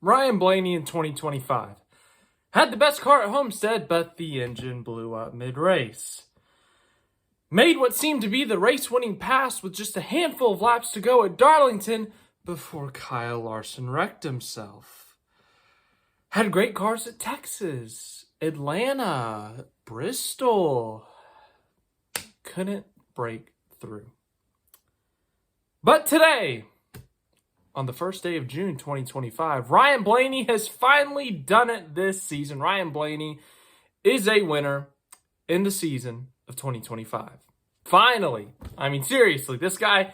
Ryan Blaney in 2025 had the best car at Homestead, but the engine blew up mid-race. Made what seemed to be the race-winning pass with just a handful of laps to go at Darlington before Kyle Larson wrecked himself. Had great cars at Texas, Atlanta, Bristol. Couldn't break through. But today, on the first day of June 2025, Ryan Blaney has finally done it this season. Ryan Blaney is a winner in the season of 2025. Finally. I mean, seriously, this guy,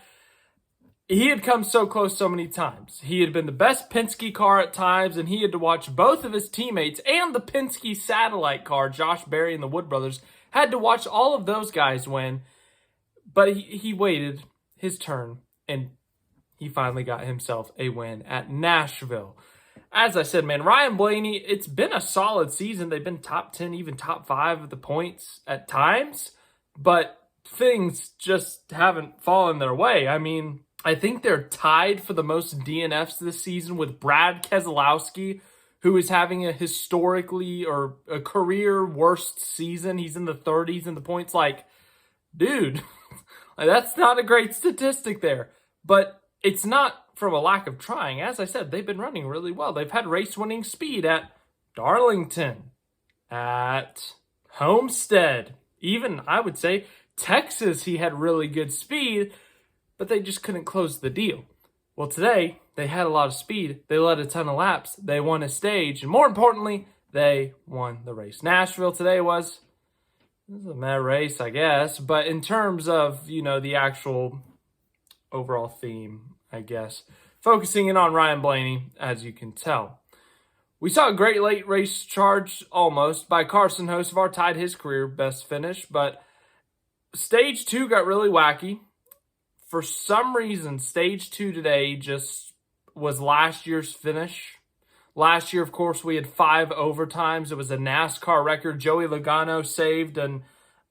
he had come so close so many times. He had been the best Penske car at times, and he had to watch both of his teammates and the Penske satellite car, Josh Berry and the Wood brothers, had to watch all of those guys win. But he waited his turn, and he finally got himself a win at Nashville. As I said, man, Ryan Blaney, it's been a solid season. They've been top 10, even top 5 of the points at times, but things just haven't fallen their way. I mean, I think they're tied for the most DNFs this season with Brad Keselowski, who is having a historically or a career worst season. He's in the 30s in the points. Like, dude, that's not a great statistic there. But it's not from a lack of trying. As I said, they've been running really well. They've had race-winning speed at Darlington, at Homestead, even, I would say, Texas, he had really good speed, but they just couldn't close the deal. Well, today, they had a lot of speed. They led a ton of laps. They won a stage. And more importantly, they won the race. Nashville today was a mad race, I guess. But in terms of, the actual overall theme, I guess, focusing in on Ryan Blaney, as you can tell. We saw a great late race charge, almost, by Carson Hocevar, tied his career best finish. But Stage 2 got really wacky. For some reason, Stage 2 today just was last year's finish. Last year, of course, we had 5 overtimes. It was a NASCAR record. Joey Logano saved an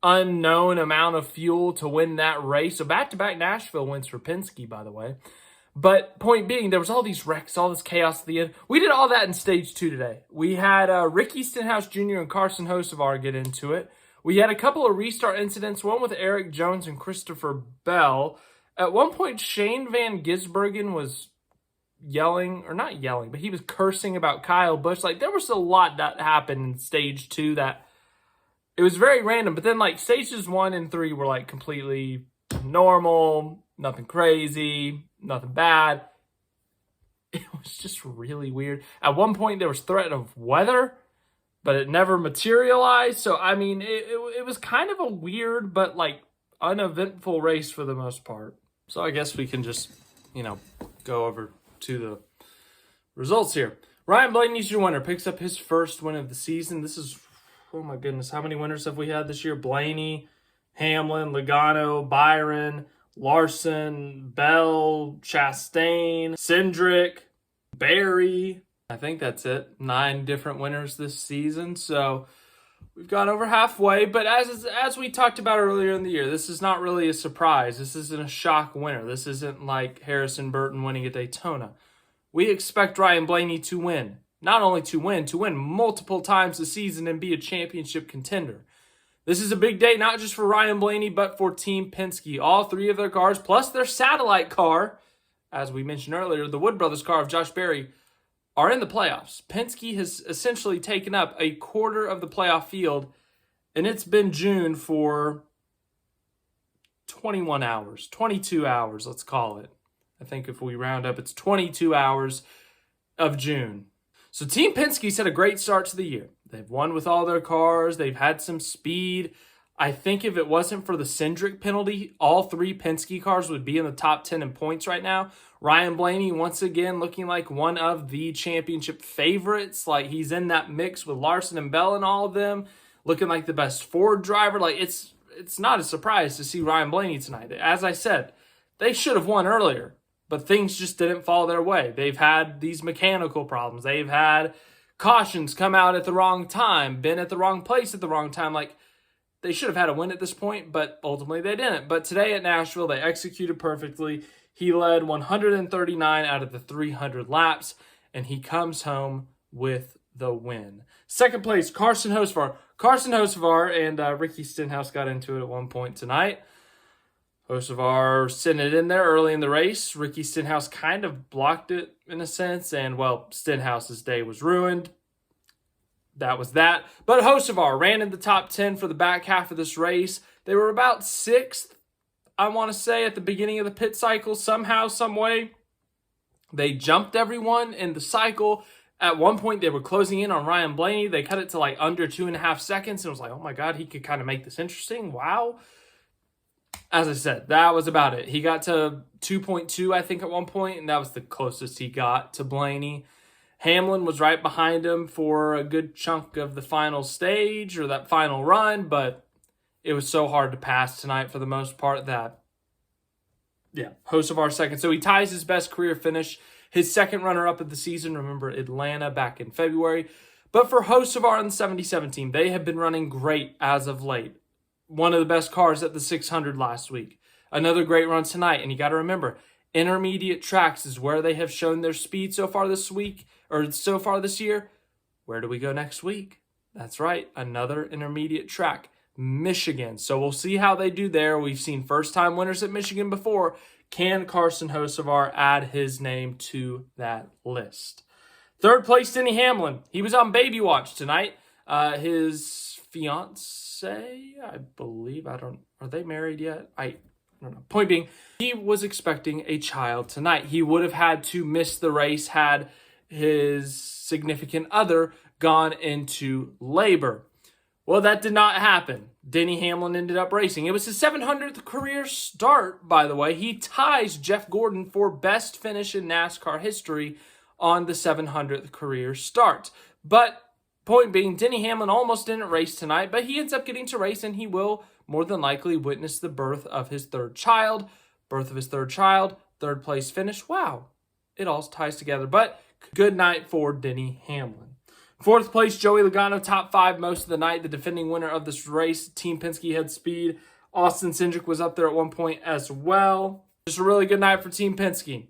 unknown amount of fuel to win that race. So back-to-back Nashville wins for Penske, by the way. But point being, there was all these wrecks, all this chaos at the end. We did all that in Stage 2 today. We had Ricky Stenhouse Jr. and Carson Hocevar get into it. We had a couple of restart incidents, one with Eric Jones and Christopher Bell. At one point, Shane Van Gisbergen was yelling, or not yelling, but he was cursing about Kyle Busch. Like, there was a lot that happened in Stage 2 that it was very random. But then, like, Stages 1 and 3 were, like, completely normal, nothing crazy, nothing bad. It was just really weird. At one point, there was threat of weather, but it never materialized. So, I mean, it was kind of a weird but, like, uneventful race for the most part. So I guess we can just, go over to the results here. Ryan Blaney's your winner. Picks up his first win of the season. This is, oh my goodness, how many winners have we had this year? Blaney, Hamlin, Logano, Byron, Larson, Bell, Chastain, Cindric, Berry. I think that's it. 9 different winners this season. So we've gone over halfway, but as we talked about earlier in the year, this is not really a surprise. This isn't a shock winner. This isn't like Harrison Burton winning at Daytona. We expect Ryan Blaney to win. Not only to win multiple times this season and be a championship contender. This is a big day, not just for Ryan Blaney, but for Team Penske. All 3 of their cars, plus their satellite car, as we mentioned earlier, the Wood Brothers car of Josh Berry, are in the playoffs. Penske has essentially taken up a quarter of the playoff field, and it's been June for 21 hours, 22 hours, let's call it. I think if we round up, it's 22 hours of June. So Team Penske's had a great start to the year. They've won with all their cars. They've had some speed. I think if it wasn't for the Cindric penalty, all 3 Penske cars would be in the top 10 in points right now. Ryan Blaney, once again, looking like one of the championship favorites. Like, he's in that mix with Larson and Bell and all of them. Looking like the best Ford driver. Like, it's not a surprise to see Ryan Blaney tonight. As I said, they should have won earlier, but things just didn't fall their way. They've had these mechanical problems. They've had cautions come out at the wrong time, been at the wrong place at the wrong time. Like, they should have had a win at this point, but ultimately they didn't. But today at Nashville, they executed perfectly. He led 139 out of the 300 laps, and he comes home with the win. Second place, Carson Hocevar. Carson Hocevar and Ricky Stenhouse got into it at one point tonight. Hocevar sent it in there early in the race. Ricky Stenhouse kind of blocked it in a sense, and, well, Stenhouse's day was ruined. That was that. But Hocevar ran in the top 10 for the back half of this race. They were about 6th, I want to say, at the beginning of the pit cycle. Somehow, some way, they jumped everyone in the cycle. At one point, they were closing in on Ryan Blaney. They cut it to like under 2.5 seconds. And it was like, oh my God, he could kind of make this interesting. Wow. As I said, that was about it. He got to 2.2, I think, at one point, and that was the closest he got to Blaney. Hamlin was right behind him for a good chunk of the final stage or that final run, but it was so hard to pass tonight for the most part that, yeah, Hocevar second. So he ties his best career finish, his second runner-up of the season. Remember Atlanta back in February. But for Hocevar and the 77 team, they have been running great as of late. One of the best cars at the 600 last week. Another great run tonight. And you got to remember, intermediate tracks is where they have shown their speed so far this week, or so far this year. Where do we go next week? That's right, another intermediate track, Michigan. So we'll see how they do there. We've seen first-time winners at Michigan before. Can Carson Hocevar add his name to that list? Third place, Denny Hamlin. He was on baby watch tonight. His fiance, I believe, are they married yet? I don't know. Point being, he was expecting a child tonight. He would have had to miss the race had his significant other gone into labor. Well, that did not happen. Denny Hamlin ended up racing. It was his 700th career start, by the way. He ties Jeff Gordon for best finish in NASCAR history on the 700th career start. But point being, Denny Hamlin almost didn't race tonight, but he ends up getting to race, and he will more than likely witness the birth of his third child. Birth of his third child, third place finish. Wow, it all ties together. But good night for Denny Hamlin. Fourth place, Joey Logano, top 5 most of the night. The defending winner of this race. Team Penske had speed. Austin Cindric was up there at one point as well. Just a really good night for Team Penske.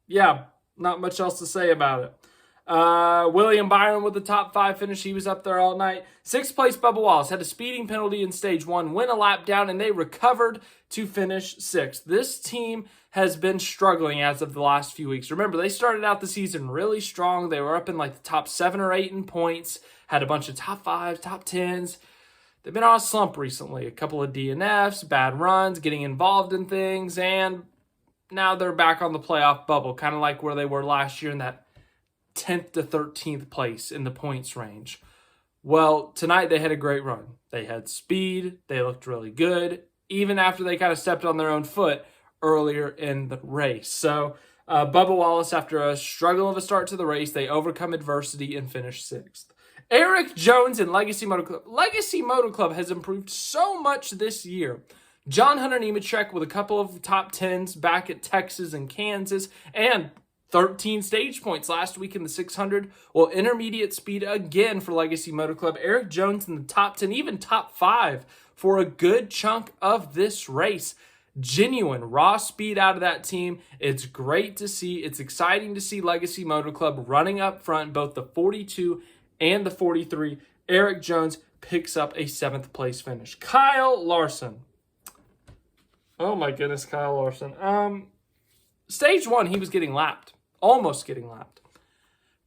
Yeah, not much else to say about it. William Byron with the top 5 finish. He was up there all night. Sixth place, Bubba Wallace had a speeding penalty in stage 1, went a lap down, and they recovered to finish 6th. This team has been struggling as of the last few weeks. Remember, they started out the season really strong. They were up in like the top 7 or 8 in points, had a bunch of top 5s, top 10s. They've been on a slump recently. A couple of DNFs, bad runs, getting involved in things, and now they're back on the playoff bubble, kind of like where they were last year in that 10th to 13th place in the points range. Well, tonight they had a great run. They had speed. They looked really good, even after they kind of stepped on their own foot earlier in the race. So Bubba Wallace, after a struggle of a start to the race, they overcome adversity and finish 6th. Eric Jones and Legacy Motor Club. Legacy Motor Club has improved so much this year. John Hunter Nemechek with a couple of top 10s back at Texas and Kansas, and 13 stage points last week in the 600. Well, intermediate speed again for Legacy Motor Club. Eric Jones in the top 10, even top 5 for a good chunk of this race. Genuine raw speed out of that team. It's great to see. It's exciting to see Legacy Motor Club running up front, both the 42 and the 43. Eric Jones picks up a 7th place finish. Kyle Larson. Oh my goodness, Kyle Larson. Stage 1, he was getting lapped. Almost getting lapped.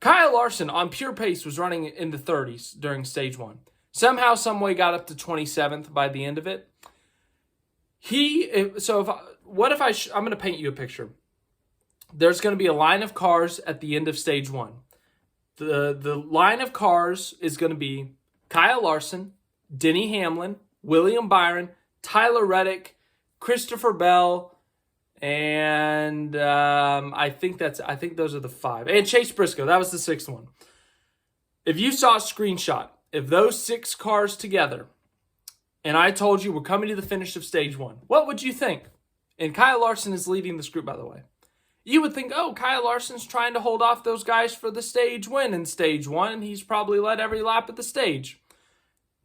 Kyle Larson on pure pace was running in the 30s during stage 1. Somehow, some way got up to 27th by the end of it. I'm going to paint you a picture. There's going to be a line of cars at the end of stage 1. The line of cars is going to be Kyle Larson, Denny Hamlin, William Byron, Tyler Reddick, Christopher Bell, and I think those are the 5. And Chase Briscoe, that was the 6th one. If you saw a screenshot of those 6 cars together, and I told you we're coming to the finish of stage 1, what would you think? And Kyle Larson is leading this group, by the way. You would think, oh, Kyle Larson's trying to hold off those guys for the stage win in stage 1. He's probably led every lap at the stage.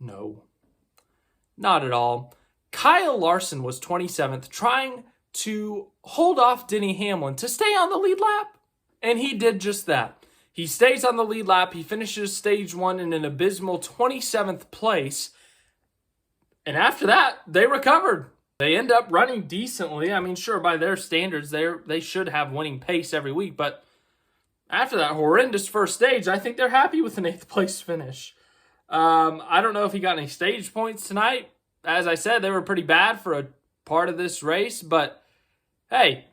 No, not at all. Kyle Larson was 27th, trying to hold off Denny Hamlin to stay on the lead lap. And he did just that. He stays on the lead lap. He finishes stage 1 in an abysmal 27th place. And after that, they recovered. They end up running decently. I mean, sure, by their standards, they should have winning pace every week. But after that horrendous first stage, I think they're happy with an 8th place finish. I don't know if he got any stage points tonight. As I said, they were pretty bad for a part of this race. But, hey,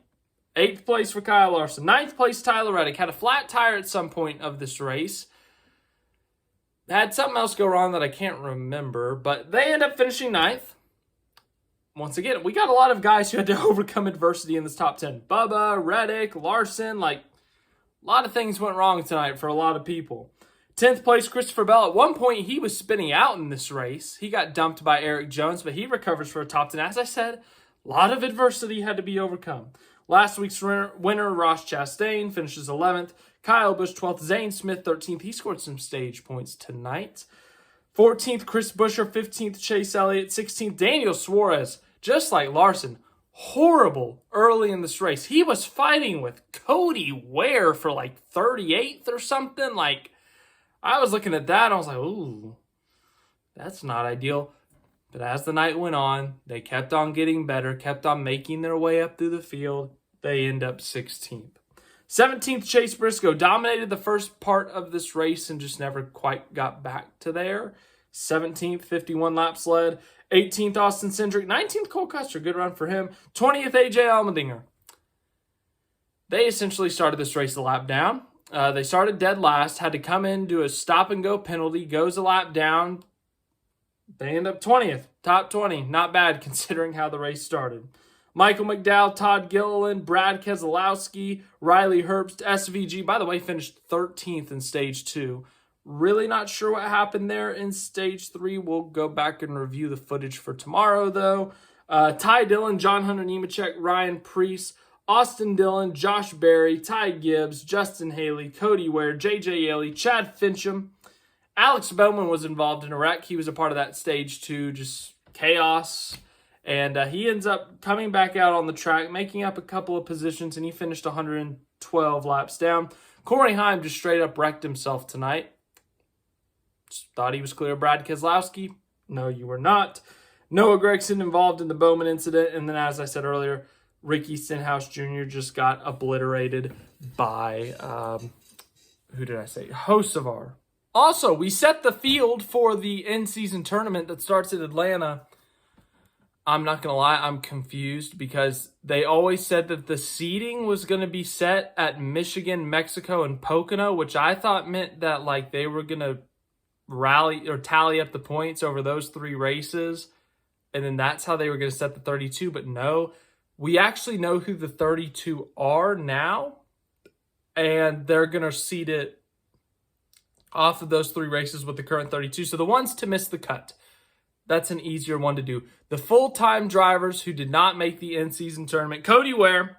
8th place for Kyle Larson. 9th place, Tyler Reddick. Had a flat tire at some point of this race. Had something else go wrong that I can't remember. But they end up finishing 9th. Once again, we got a lot of guys who had to overcome adversity in this top 10. Bubba, Reddick, Larson, a lot of things went wrong tonight for a lot of people. 10th place, Christopher Bell. At one point, he was spinning out in this race. He got dumped by Eric Jones, but he recovers for a top 10. As I said, a lot of adversity had to be overcome. Last week's winner, Ross Chastain, finishes 11th. Kyle Busch, 12th. Zane Smith, 13th. He scored some stage points tonight. 14th, Chris Buescher. 15th, Chase Elliott. 16th, Daniel Suarez. Just like Larson, horrible early in this race. He was fighting with Cody Ware for 38th or something. I was looking at that and I was like, ooh, that's not ideal. But as the night went on, they kept on getting better, kept on making their way up through the field. They end up 16th. 17th, Chase Briscoe dominated the first part of this race and just never quite got back to there. 17th, 51 laps led. 18th, Austin Cindric. 19th, Cole Custer. Good run for him. 20th, AJ Allmendinger. They essentially started this race a lap down. They started dead last, had to come in, do a stop-and-go penalty, goes a lap down. They end up 20th, top 20. Not bad considering how the race started. Michael McDowell, Todd Gilliland, Brad Keselowski, Riley Herbst, SVG. By the way, finished 13th in Stage 2. Really not sure what happened there in Stage 3. We'll go back and review the footage for tomorrow, though. Ty Dillon, John Hunter Nemechek, Ryan Preece, Austin Dillon, Josh Berry, Ty Gibbs, Justin Haley, Cody Ware, J.J. Yeley, Chad Fincham. Alex Bowman was involved in a wreck. He was a part of that Stage 2, just chaos. And he ends up coming back out on the track, making up a couple of positions, and he finished 112 laps down. Corey Heim just straight up wrecked himself tonight. Just thought he was clear. Brad Keselowski, no, you were not. Noah Gragson involved in the Bowman incident. And then, as I said earlier, Ricky Stenhouse Jr. just got obliterated by, Hocevar. Also, we set the field for the in-season tournament that starts in Atlanta. I'm not going to lie, I'm confused because they always said that the seeding was going to be set at Michigan, Mexico, and Pocono, which I thought meant that they were going to rally or tally up the points over those 3 races, and then that's how they were going to set the 32. But no, we actually know who the 32 are now, and they're going to seed it off of those 3 races with the current 32. So the ones to miss the cut, that's an easier one to do. The full-time drivers who did not make the in-season tournament, Cody Ware,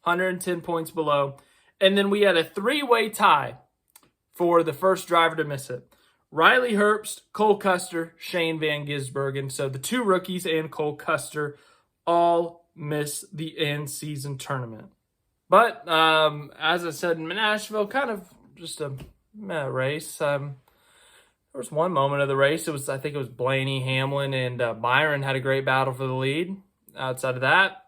110 points below. And then we had a 3-way tie for the first driver to miss it. Riley Herbst, Cole Custer, Shane Van Gisbergen. So the 2 rookies and Cole Custer all miss the in-season tournament. But as I said in Nashville, kind of just a race. There was one moment of the race. I think it was Blaney, Hamlin, and Byron had a great battle for the lead. Outside of that,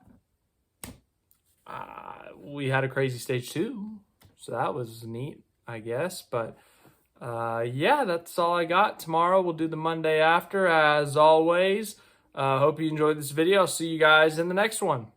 we had a crazy Stage 2. So that was neat, I guess. But yeah, that's all I got. Tomorrow we'll do the Monday after, as always. Hope you enjoyed this video. I'll see you guys in the next one.